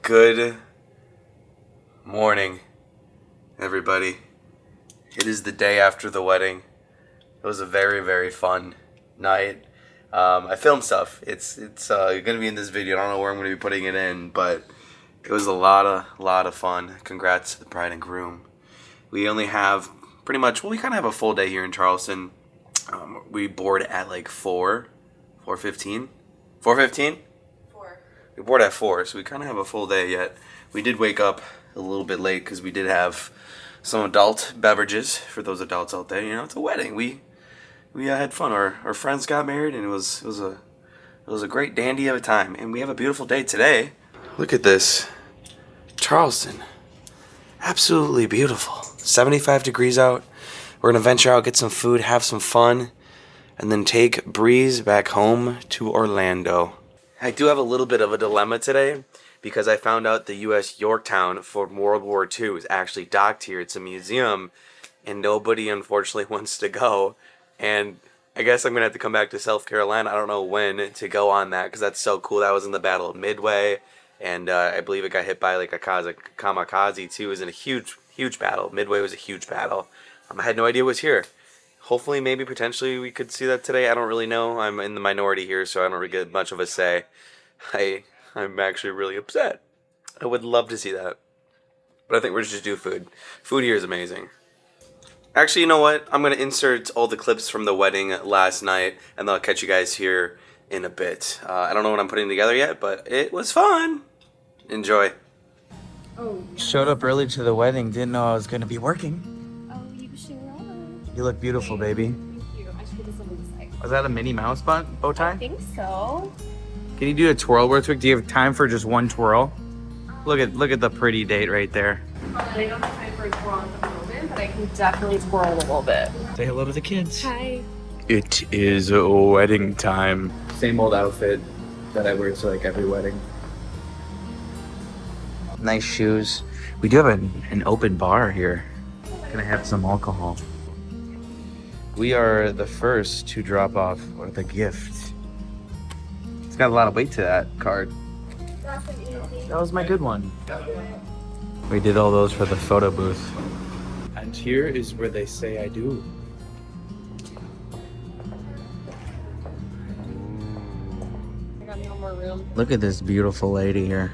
Good morning, everybody. It is the day after the wedding. It was a very, very fun night. I filmed stuff. It's gonna be in this video. I don't know where I'm gonna be putting it in, but it was a lot of fun. Congrats to the bride and groom. We only have pretty much, well, we kind of have a full day here in Charleston. We board at like 4:15. 4:15? We board at 4, so we kind of have a full day yet. We did wake up a little bit late because we did have some adult beverages for those adults out there. You know, it's a wedding. We had fun. Our friends got married, and it was a great dandy of a time. And we have a beautiful day today. Look at this, Charleston, absolutely beautiful. 75 degrees out. We're gonna venture out, get some food, have some fun, and then take Breeze back home to Orlando. I do have a little bit of a dilemma today because I found out the U.S. Yorktown from World War II is actually docked here. It's a museum, and nobody, unfortunately, wants to go. And I guess I'm going to have to come back to South Carolina. I don't know when to go on that because that's so cool. That was in the Battle of Midway, and I believe it got hit by like a kamikaze, too. It was in a huge battle. Midway was a huge battle. I had no idea it was here. Hopefully, maybe, potentially, we could see that today. I don't really know. I'm in the minority here, so I don't really get much of a say. I'm actually really upset. I would love to see that. But I think we're just do food. Food here is amazing. Actually, you know what? I'm going to insert all the clips from the wedding last night, and then I'll catch you guys here in a bit. I don't know what I'm putting together yet, but it was fun. Enjoy. Oh. Showed up early to the wedding, didn't know I was going to be working. You sure are. You look beautiful, baby. Thank you. I should put this on the side. Was that a Minnie Mouse bow tie? I think so. Can you do a twirl real quick? Do you have time for just one twirl? Look at the pretty date right there. I don't have time for a twirl at the moment, but I can definitely twirl a little bit. Say hello to the kids. Hi. It is wedding time. Same old outfit that I wear to like every wedding. Nice shoes. We do have an open bar here. Gonna have some alcohol. We are the first to drop off the gift. It's got a lot of weight to that card. That was my good one. We did all those for the photo booth. And here is where they say I do. I got no more room. Look at this beautiful lady here.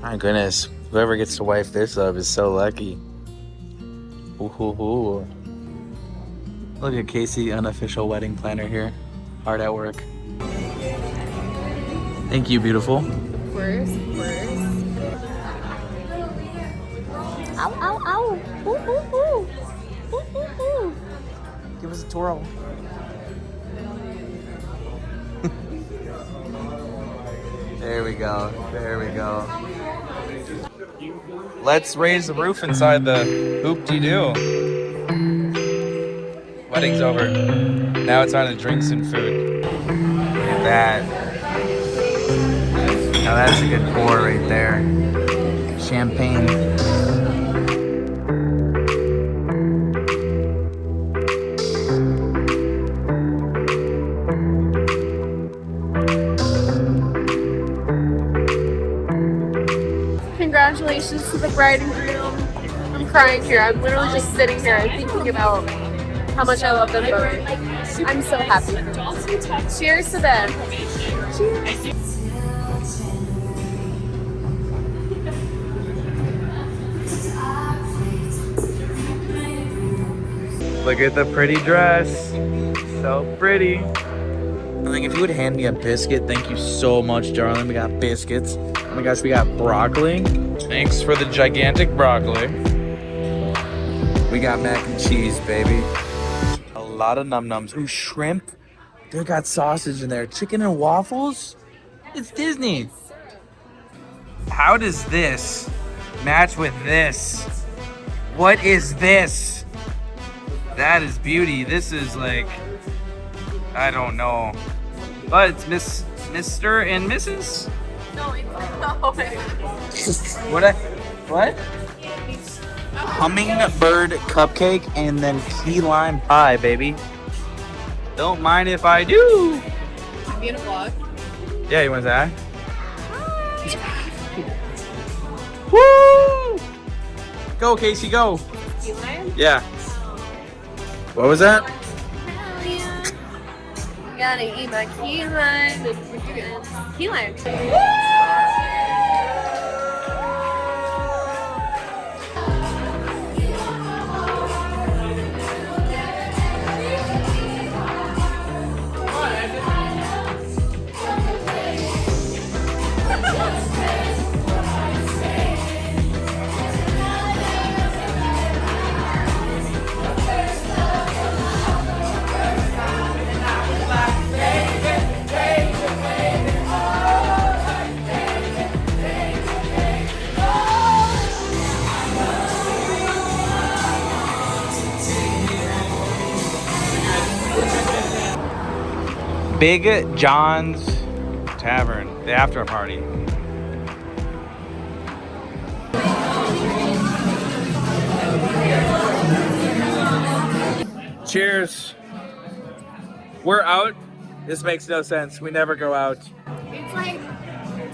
My goodness, whoever gets to wife this up is so lucky. Ooh, ooh, ooh. Look at Casey, unofficial wedding planner here. Hard at work. Thank you, beautiful. Worse. Ow, ow, ow. Ooh, ooh, ooh. Ooh, ooh, ooh. Give us a twirl. There we go. There we go. Let's raise the roof inside the hoop-de-doo. Wedding's over. Now it's on to drinks and food. Look at that. Now that's a good pour right there. Champagne. Congratulations to the bride and groom. I'm crying here. I'm literally just sitting here and thinking about how much I love them both. I'm so happy. Cheers to them. Cheers. Look at the pretty dress. So pretty. I think if you would hand me a biscuit, thank you so much, darling. We got biscuits. Oh my gosh, we got broccoli. Thanks for the gigantic broccoli. We got mac and cheese, baby. A lot of num-nums. Ooh, shrimp. They got sausage in there. Chicken and waffles? It's Disney. How does this match with this? What is this? That is beauty. This is like, I don't know. But it's Mr. and Mrs. No, What? Hummingbird cupcake and then key lime pie, baby. Don't mind if I do. Be in a vlog. Yeah, you want to say hi? Woo! Go, Casey, go. Key lime? Yeah. What was that? Gotta eat my key lime and key lime. Big John's Tavern, the after party. Cheers. We're out. This makes no sense. We never go out. It's like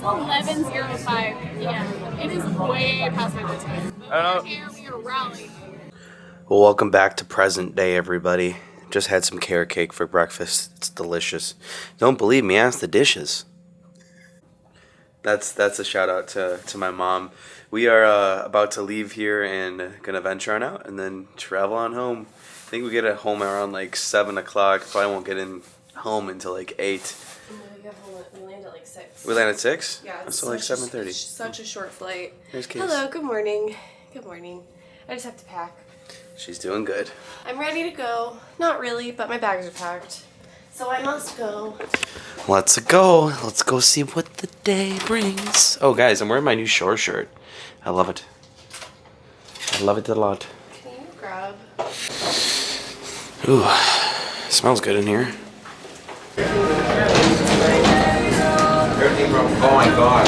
11:05 p.m. It is way past my bedtime. I don't know. Here we are rallying. Well, welcome back to present day, everybody. Just had some carrot cake for breakfast. It's delicious. Don't believe me? Ask the dishes. That's a shout out to my mom. We are about to leave here and gonna venture on out and then travel on home. I think we get at home around like 7 o'clock. Probably won't get in home until like 8. We land at like 6. We land at 6? Yeah, So like 7:30. Such a short flight. Here's Case. Hello, good morning. Good morning. I just have to pack. She's doing good. I'm ready to go. Not really, but my bags are packed. So I must go. Let's go. Let's go see what the day brings. Oh, guys, I'm wearing my new shore shirt. I love it. I love it a lot. Can you grab? Ooh, smells good in here. Oh my god.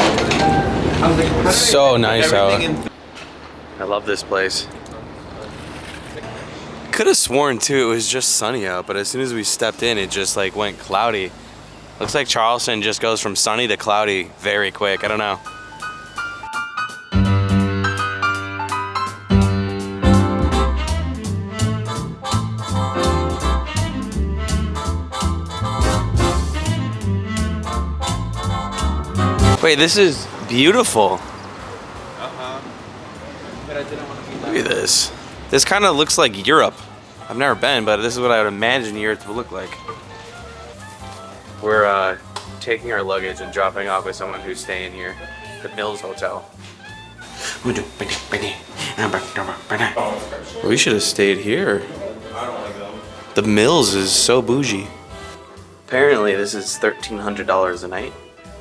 So nice out. I love this place. Could have sworn too it was just sunny out, but as soon as we stepped in, it just like went cloudy. Looks like Charleston just goes from sunny to cloudy very quick. I don't know. Wait, this is beautiful. But I didn't want to be Look at this. This kind of looks like Europe. I've never been, but this is what I would imagine Europe would look like. We're taking our luggage and dropping off with someone who's staying here, the Mills Hotel. We should have stayed here. The Mills is so bougie. Apparently, this is $1,300 a night.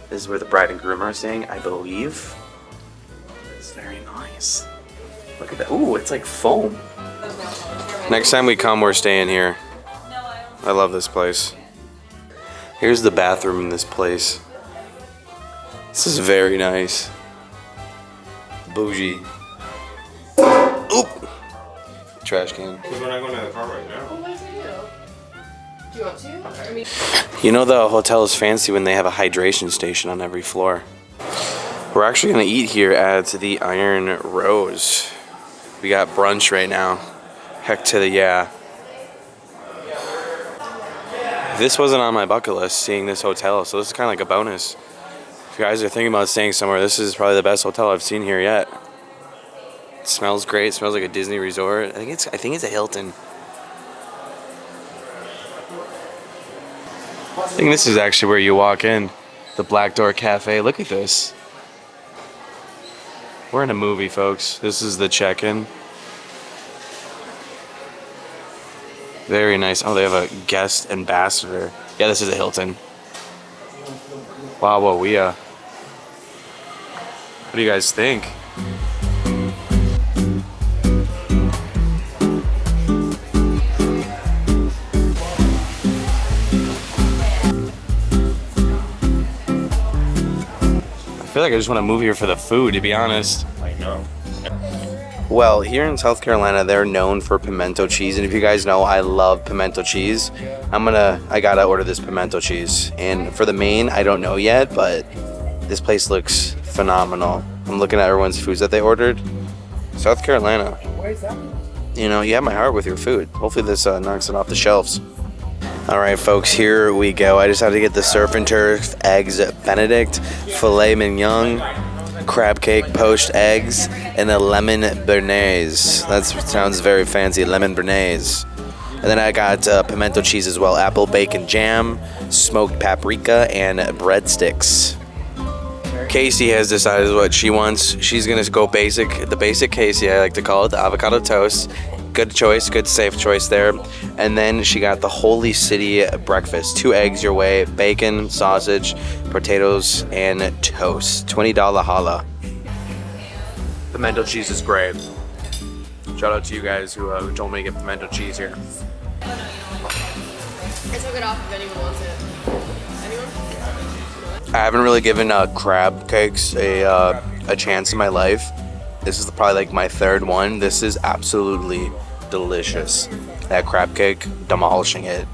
This is where the bride and groom are staying, I believe. It's very nice. Look at that. Ooh, it's like foam. Next time we come, we're staying here. I love this place. Here's the bathroom in this place. This is very nice. Bougie. Oop! Trash can. Because we're not going to the car right now. Well, what do you do? Do you want to? I mean, You know the hotel is fancy when they have a hydration station on every floor. We're actually gonna eat here at the Iron Rose. We got brunch right now. Heck to the yeah. This wasn't on my bucket list, seeing this hotel, so this is kind of like a bonus. If you guys are thinking about staying somewhere, this is probably the best hotel I've seen here yet. It smells great. It smells like a Disney resort. I think it's a Hilton. I think this is actually where you walk in. The Black Door Cafe. Look at this. We're in a movie, folks. This is the check-in. Very nice. Oh, they have a guest ambassador. Yeah, this is a Hilton. Wow, what do you guys think? I feel like I just want to move here for the food, to be honest. I know. Well, here in South Carolina, they're known for pimento cheese, and if you guys know, I love pimento cheese. I gotta order this pimento cheese. And for the main, I don't know yet, but this place looks phenomenal. I'm looking at everyone's foods that they ordered. South Carolina. Why is that? You know, you have my heart with your food. Hopefully this knocks it off the shelves. All right, folks, here we go. I just have to get the surf and turf eggs Benedict, filet mignon, crab cake, poached eggs, and a lemon béarnaise. That sounds very fancy, lemon béarnaise. And then I got pimento cheese as well, apple bacon jam, smoked paprika, and breadsticks. Casey has decided what she wants. She's gonna go basic, the basic Casey, I like to call it, the avocado toast. Good choice, good safe choice there. And then she got the Holy City breakfast. 2 eggs your way, bacon, sausage, potatoes, and toast. $20 holla. Pimento cheese is great. Shout out to you guys who told me to get pimento cheese here. I took it off if anyone wants it. Anyone? I haven't really given crab cakes a chance in my life. This is probably like my 3rd one. This is absolutely delicious. That crab cake, demolishing it.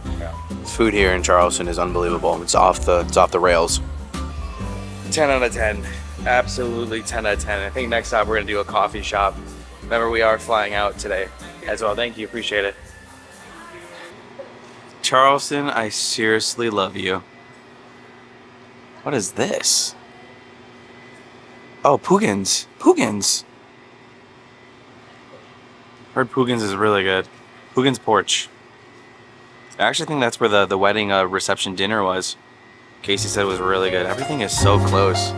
Food here in Charleston is unbelievable. It's off the rails. 10 out of 10. Absolutely 10 out of 10. I think next stop we're gonna do a coffee shop. Remember, we are flying out today as well. Thank you, appreciate it. Charleston, I seriously love you. What is this? Oh, Pugins. Pugins. Heard Pugins is really good. Pugins Porch. I actually think that's where the wedding reception dinner was. Casey said it was really good. Everything is so close.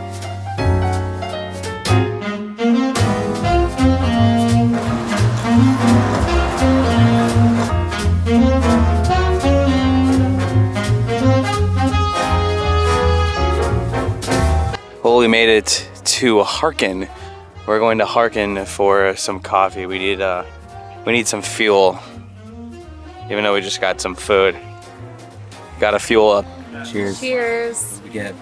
Well, we made it to Harkin. We're going to Harkin for some coffee. We need some fuel. Even though we just got some food. Gotta fuel up. Cheers. Cheers. Yeah.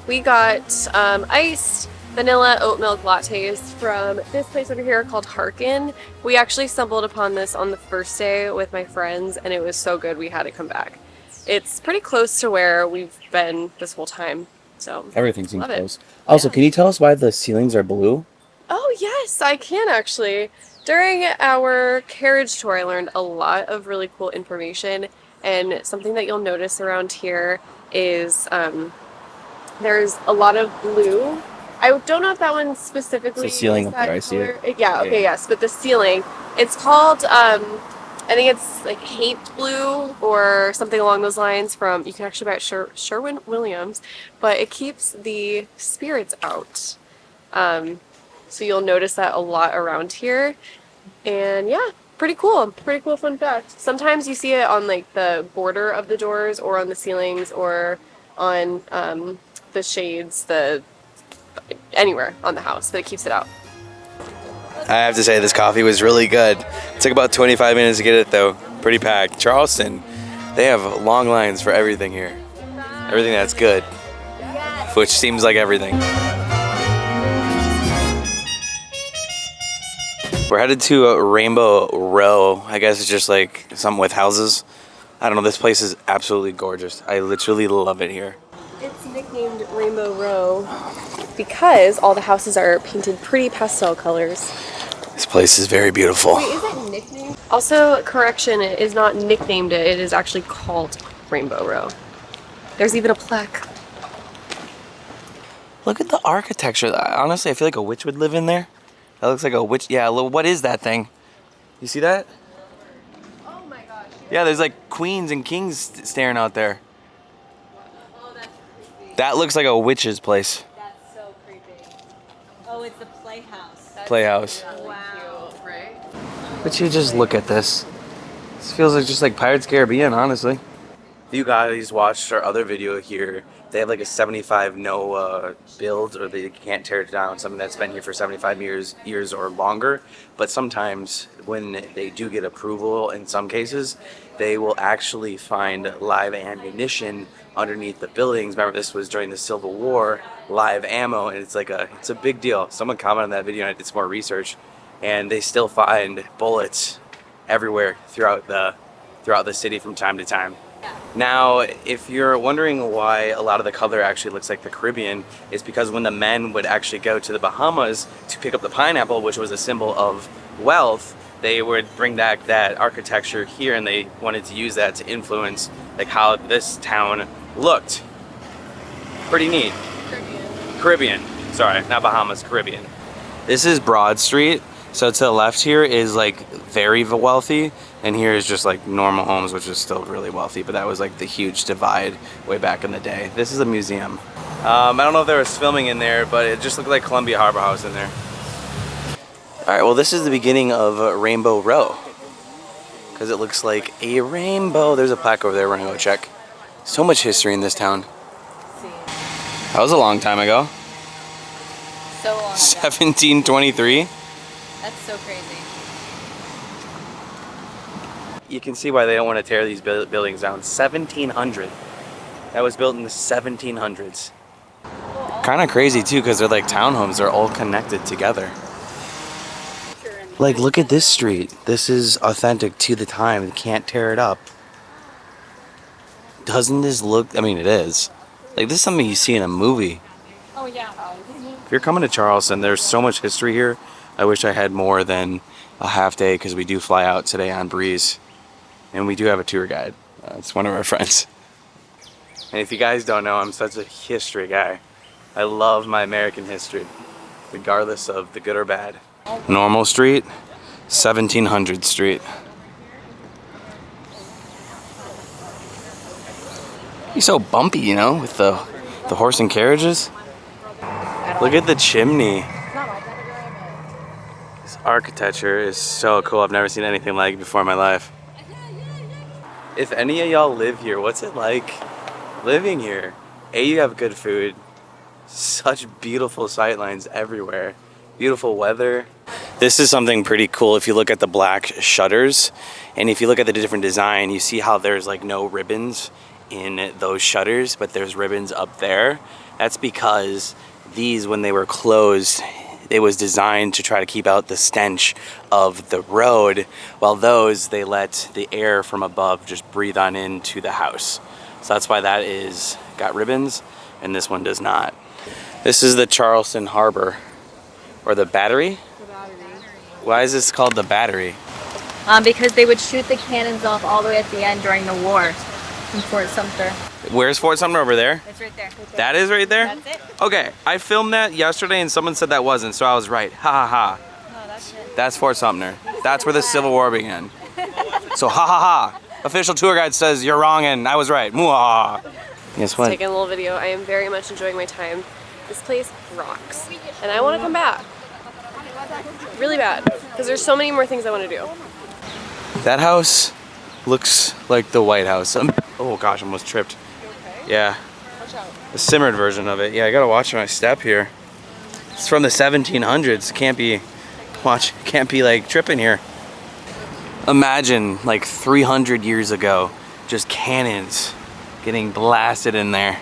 We got iced vanilla oat milk lattes from this place over here called Harkin. We actually stumbled upon this on the first day with my friends, and it was so good we had to come back. It's pretty close to where we've been this whole time, so Everything seems love it. close. Also, Yeah. can you tell us why the ceilings are blue? Oh yes, I can actually. During our carriage tour, I learned a lot of really cool information, and something that you'll notice around here is there's a lot of blue. I don't know if that one specifically It's the ceiling is up there, that I see it. color. Yeah, okay, yes, but the ceiling, it's called, I think it's like hate blue or something along those lines from, you can actually buy it at Sherwin-Williams, but it keeps the spirits out. So you'll notice that a lot around here. And yeah, pretty cool. Pretty cool fun fact. Sometimes you see it on like the border of the doors or on the ceilings or on the shades, anywhere on the house, but it keeps it out. I have to say this coffee was really good. It took about 25 minutes to get it though. Pretty packed. Charleston, they have long lines for everything here. Everything that's good. Which seems like everything. We're headed to Rainbow Row. I guess it's just like something with houses. I don't know, this place is absolutely gorgeous. I literally love it here. It's nicknamed Rainbow Row because all the houses are painted pretty pastel colors. This place is very beautiful. Wait, is it nicknamed? Also, correction, it is not nicknamed it is actually called Rainbow Row. There's even a plaque. Look at the architecture. Honestly, I feel like a witch would live in there. That looks like a witch. Yeah, what is that thing? You see that? Oh my gosh. Yeah, there's like queens and kings staring out there. Oh, that's creepy. That looks like a witch's place. That's so creepy. Oh, it's the playhouse. Playhouse. Wow. Right? But you just look at this. This feels like just like Pirates Caribbean, honestly. If you guys watched our other video here, they have like a 75 no build, or they can't tear it down, something that's been here for 75 years or longer. But sometimes when they do get approval, in some cases, they will actually find live ammunition underneath the buildings. Remember, this was during the Civil War, live ammo, and it's a big deal. Someone commented on that video, and I did some more research, and they still find bullets everywhere throughout the city from time to time. Yeah. Now, if you're wondering why a lot of the color actually looks like the Caribbean, it's because when the men would actually go to the Bahamas to pick up the pineapple, which was a symbol of wealth, they would bring back that architecture here, and they wanted to use that to influence like how this town looked. Pretty neat. Caribbean. Sorry, not Bahamas, Caribbean. This is Broad Street. So to the left here is like very wealthy, and here is just like normal homes, which is still really wealthy, but that was like the huge divide way back in the day. This is a museum. I don't know if there was filming in there, but it just looked like Columbia Harbor House in there. All right, well, this is the beginning of Rainbow Row, because it looks like a rainbow. There's a plaque over there we're gonna go check. So much history in this town. That was a long time ago. So long ago. 1723. That's so crazy. You can see why they don't want to tear these buildings down. 1700. That was built in the 1700s. Kind of crazy too, because they're like townhomes. They're all connected together. Like, look at this street. This is authentic to the time. You can't tear it up. Doesn't this look? I mean, it is. Like, this is something you see in a movie. Oh yeah. If you're coming to Charleston, there's so much history here. I wish I had more than a half day, because we do fly out today on Breeze. And we do have a tour guide. It's one of our friends. And if you guys don't know, I'm such a history guy. I love my American history, regardless of the good or bad. Normal Street, 1700 Street. He's so bumpy, you know, with the horse and carriages. Look at the chimney. This architecture is so cool. I've never seen anything like it before in my life. If any of y'all live here, what's it like living here? A, you have good food. Such beautiful sightlines everywhere. Beautiful weather. This is something pretty cool. If you look at the black shutters, and if you look at the different design, you see how there's like no ribbons in those shutters, but there's ribbons up there. That's because these, when they were closed, it was designed to try to keep out the stench of the road, while those, they let the air from above just breathe on into the house. So that's why that is got ribbons, and this one does not. This is the Charleston Harbor, or the Battery. The Battery. Why is this called the Battery? Because they would shoot the cannons off all the way at the end during the war in Fort Sumter. Where's Fort Sumter? Over there? It's right there. That is right there? That's it. Okay, I filmed that yesterday and someone said that wasn't, so I was right. Ha ha ha. No, that's it. That's Fort Sumter. That's where the Civil War began. So ha ha ha. Official tour guide says you're wrong and I was right. Muah. Guess what? Taking a little video. I am very much enjoying my time. This place rocks, and I want to come back. Really bad, because there's so many more things I want to do. That house looks like the White House. Oh gosh, I almost tripped. Yeah. Watch out. The simmered version of it. Yeah, I gotta watch my step here. It's from the 1700s. Can't be like tripping here. Imagine like 300 years ago, just cannons getting blasted in there.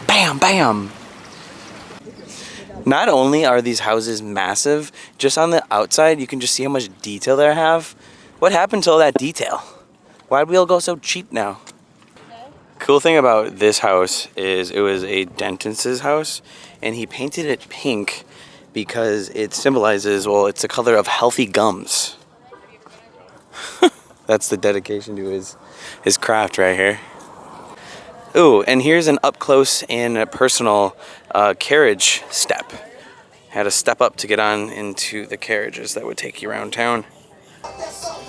Bam, bam. Not only are these houses massive, just on the outside, you can just see how much detail they have. What happened to all that detail? Why'd we all go so cheap now? Cool thing about this house is it was a dentist's house, and he painted it pink because it symbolizes, well, it's the color of healthy gums. That's the dedication to his craft right here. Ooh, and here's an up close and personal carriage step. Had to step up to get on into the carriages that would take you around town.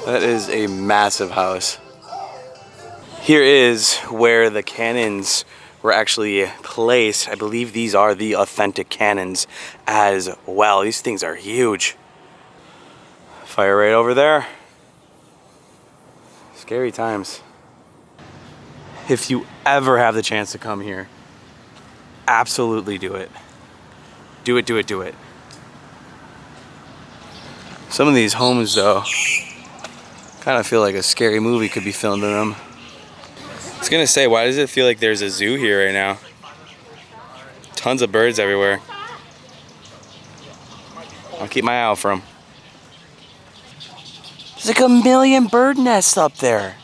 That is a massive house. Here is where the cannons were actually placed. I believe these are the authentic cannons as well. These things are huge. Fire right over there. Scary times. If you ever have the chance to come here, absolutely do it. Do it, do it, do it. Some of these homes, though, kind of feel like a scary movie could be filmed in them. I was gonna say, why does it feel like there's a zoo here right now? Tons of birds everywhere. I'll keep my eye out for them. There's like a million bird nests up there.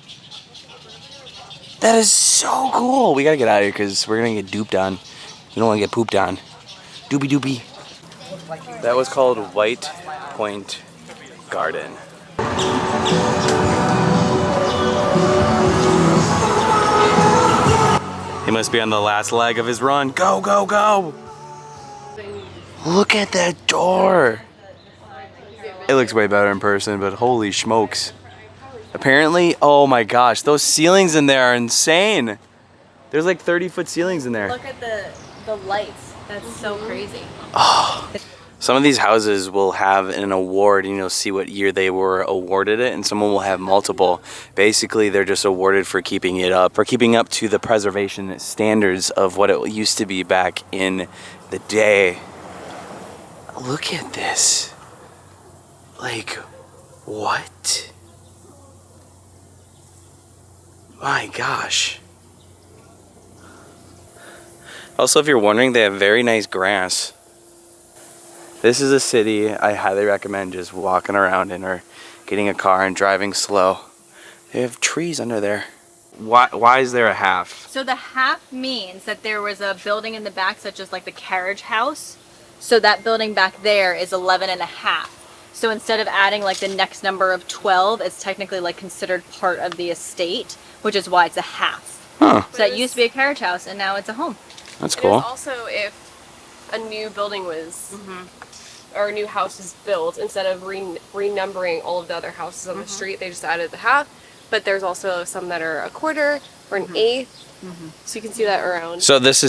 That is so cool. We gotta get out of here because we're gonna get duped on. We don't want to get pooped on. Doopy doopy. That was called White Point Garden. He must be on the last leg of his run. Go, go, go! Look at that door. It looks way better in person, but holy smokes. Apparently, oh my gosh, those ceilings in there are insane. There's like 30-foot ceilings in there. Look at the lights. That's so crazy. Oh. Some of these houses will have an award, and you'll see what year they were awarded it, and someone will have multiple. Basically, they're just awarded for keeping it up, for keeping up to the preservation standards of what it used to be back in the day. Look at this. Like, what? My gosh. Also, if you're wondering, they have very nice grass. This is a city I highly recommend just walking around in or getting a car and driving slow. They have trees under there. Why is there a half? So the half means that there was a building in the back, such as like the carriage house. So that building back there is 11 and a half. So instead of adding like the next number of 12, it's technically like considered part of the estate, which is why it's a half. Huh. So that used to be a carriage house and now it's a home. That's cool. Also, if a new building was, or a new house is built, instead of renumbering all of the other houses on the street, they just added the half. But there's also some that are a quarter or an eighth. So you can see that around. So this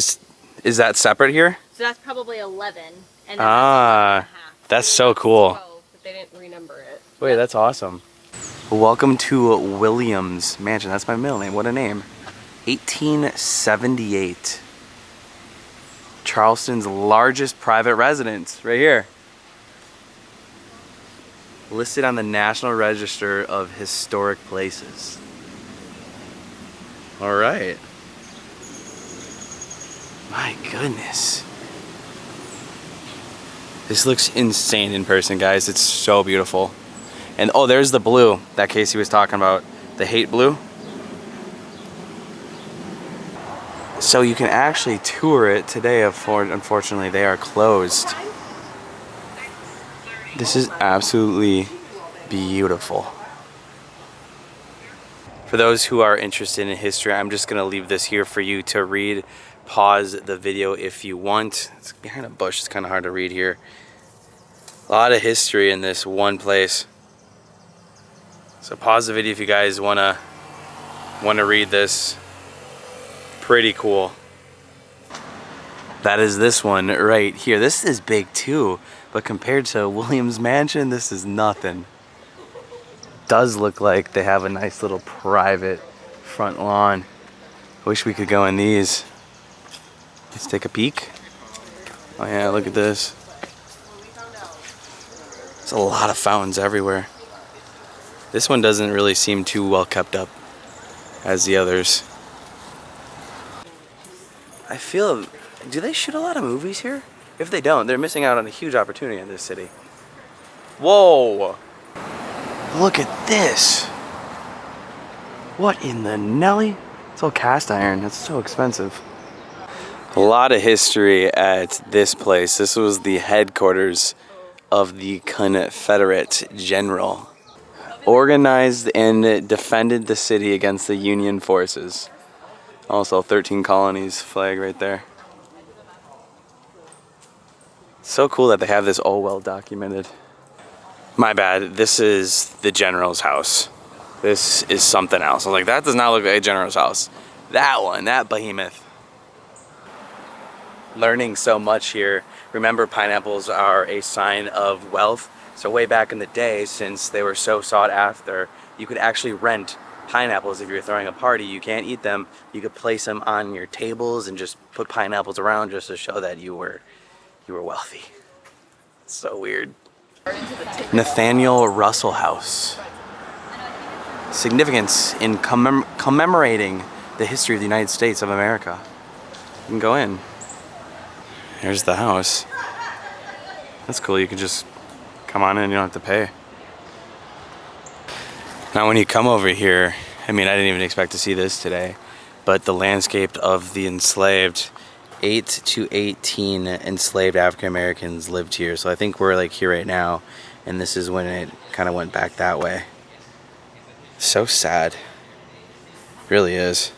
is that separate here? So that's probably 11. And then that's 11 and a half. That's so cool. 12, but they didn't renumber it. Wait, that's awesome. Welcome to Williams Mansion. That's my middle name. What a name. 1878. Charleston's largest private residence, right here. Listed on the National Register of Historic Places. All right. My goodness. This looks insane in person, guys. It's so beautiful. And oh, there's the blue that Casey was talking about. The hate blue. So you can actually tour it today. Unfortunately, they are closed. This is absolutely beautiful. For those who are interested in history, I'm just going to leave this here for you to read. Pause the video if you want. It's behind a bush. It's kind of hard to read here. A lot of history in this one place. So pause the video if you guys want to read this. Pretty cool. That is this one right here. This is big too, but compared to Williams Mansion, this is nothing. Does look like they have a nice little private front lawn. Wish we could go in these. Let's take a peek. Oh yeah, look at this. There's a lot of fountains everywhere. This one doesn't really seem too well kept up as the others. I feel, do they shoot a lot of movies here? If they don't, they're missing out on a huge opportunity in this city. Whoa! Look at this! What in the Nelly? It's all cast iron, that's so expensive. A lot of history at this place. This was the headquarters of the Confederate general. Organized and defended the city against the Union forces. Also 13 colonies flag right there. So cool that they have this all well documented. My bad, this is the general's house. This is something else. I was like, that does not look like a general's house. That one, that behemoth. Learning so much here. Remember, pineapples are a sign of wealth. So way back in the day, since they were so sought after, you could actually rent pineapples if you're throwing a party. You can't eat them. You could place them on your tables and just put pineapples around just to show that you were wealthy. It's so weird. Nathaniel Russell House. Significance in commemorating the history of the United States of America. You can go in. Here's the house. That's cool. You can just come on in. You don't have to pay. Now when you come over here, I mean, I didn't even expect to see this today. but the landscape of the enslaved, 8 to 18 enslaved African Americans lived here. So I think we're like here right now, and this is when it kind of went back that way. So sad. Really is.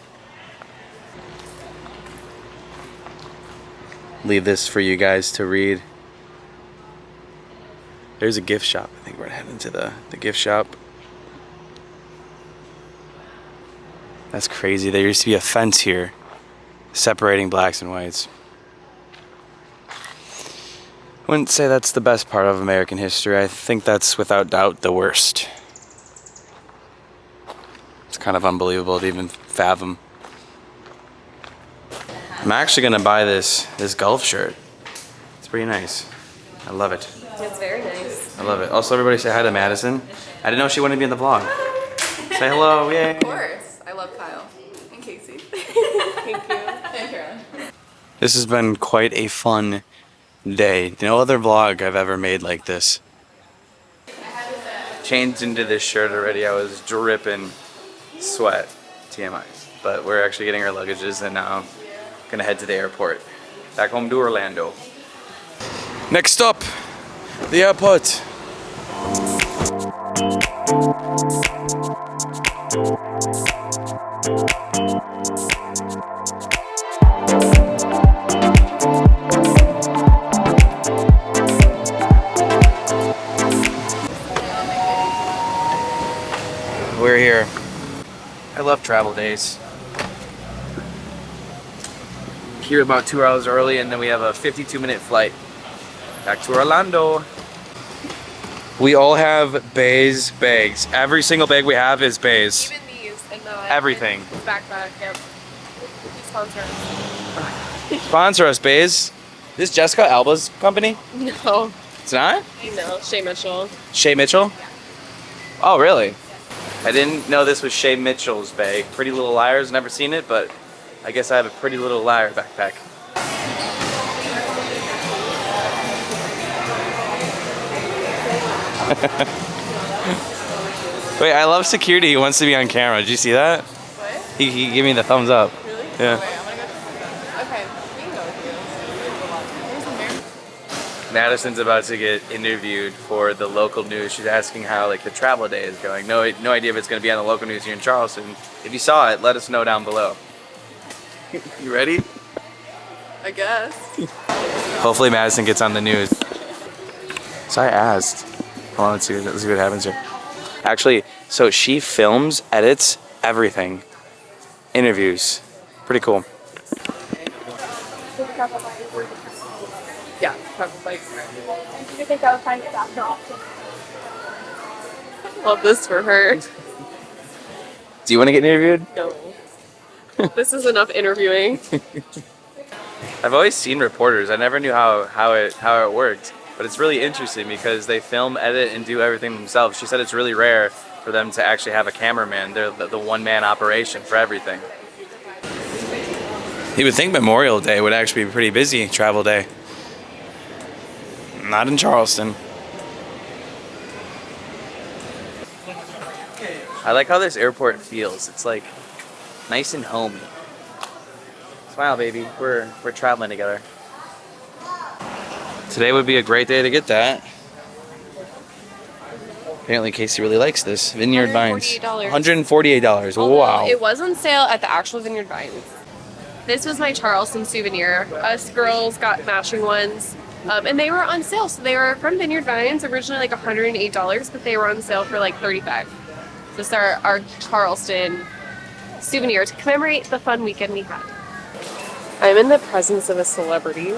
Leave this for you guys to read. There's a gift shop. I think we're heading to the gift shop. That's crazy. There used to be a fence here separating blacks and whites. I wouldn't say that's the best part of American history. I think that's without doubt the worst. It's kind of unbelievable to even fathom. I'm actually gonna buy this golf shirt. It's pretty nice. I love it. It's very nice. I love it. Also, everybody say hi to Madison. I didn't know she wanted to be in the vlog. Say hello, yay. Of course. I love Kyle. And Casey. Thank you. And Karen. This has been quite a fun day. No other vlog I've ever made like this. Changed into this shirt already. I was dripping sweat. TMI. But we're actually getting our luggages and now I'm gonna head to the airport. Back home to Orlando. Next stop, the airport. We're here. I love travel days. Here about 2 hours early, and then we have a 52-minute flight back to Orlando. We all have Bays bags. Every single bag we have is Bays. Even these and Everything. Backpack, yep. Please sponsor us. Sponsor us, Bays. This Jessica Alba's company? No. It's not? No, Shay Mitchell. Shay Mitchell? Oh, really? I didn't know this was Shay Mitchell's bag. Pretty Little Liars, never seen it, but I guess I have a Pretty Little Liar backpack. Wait, I love security. He wants to be on camera. Did you see that? What? He gave me the thumbs up. Really? Yeah. Wait, I'm gonna go. Okay, we can go with you. Madison's about to get interviewed for the local news. She's asking how like the travel day is going. No idea if it's going to be on the local news here in Charleston. If you saw it, let us know down below. You ready? I guess. Hopefully Madison gets on the news. So I asked. Hold on, let's see what happens here. Actually, so she films, edits, everything. Interviews. Pretty cool. Yeah, probably. You think I would find it that option? Love this for her. Do you want to get interviewed? No. This is enough interviewing. I've always seen reporters. I never knew how it worked. But it's really interesting because they film, edit, and do everything themselves. She said it's really rare for them to actually have a cameraman. They're the one-man operation for everything. You would think Memorial Day would actually be a pretty busy travel day. Not in Charleston. I like how this airport feels. It's like nice and homey. Smile, baby. We're traveling together. Today would be a great day to get that. Apparently Casey really likes this. Vineyard Vines. $148. Wow. It was on sale at the actual Vineyard Vines. This was my Charleston souvenir. Us girls got matching ones. And they were on sale. So they were from Vineyard Vines, originally like $108, but they were on sale for like $35. This is our Charleston souvenir to commemorate the fun weekend we had. I'm in the presence of a celebrity.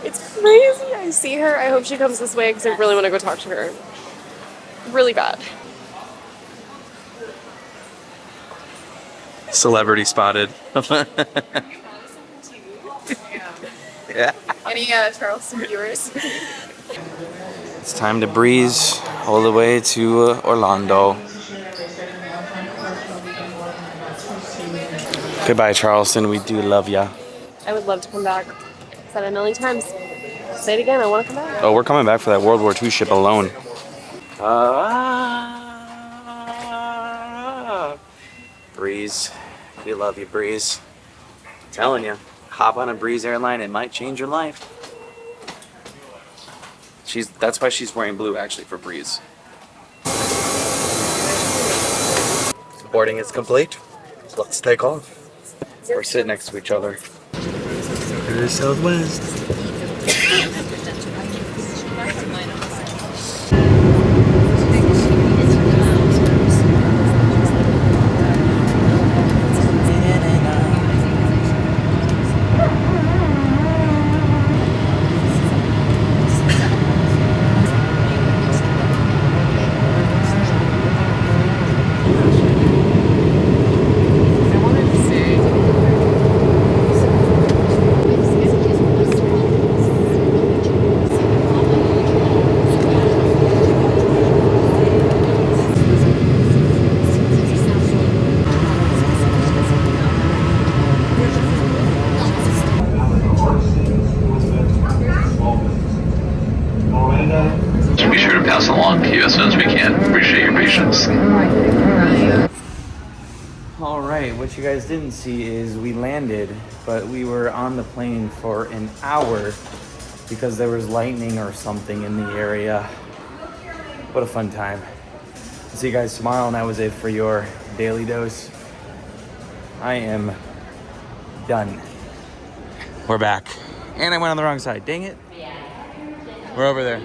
It's crazy. I see her. I hope she comes this way because I really want to go talk to her. Really bad. Celebrity spotted. Yeah. Any Charleston viewers? It's time to breeze all the way to Orlando. Goodbye, Charleston. We do love ya. I would love to come back. Said it a million times. Say it again. I want to come back. Oh, we're coming back for that World War II ship alone. Breeze. We love you, Breeze. I'm telling you, hop on a Breeze airline, it might change your life. That's why she's wearing blue, actually, for Breeze. Boarding is complete, so let's take off. We're sitting next to each other. It is Southwest. Be sure to pass along to you as soon as we can. Appreciate your patience. All right, what you guys didn't see is we landed, but we were on the plane for an hour because there was lightning or something in the area. What a fun time. I'll see you guys tomorrow, and that was it for your daily dose. I am done. We're back. And I went on the wrong side. Dang it. We're over there.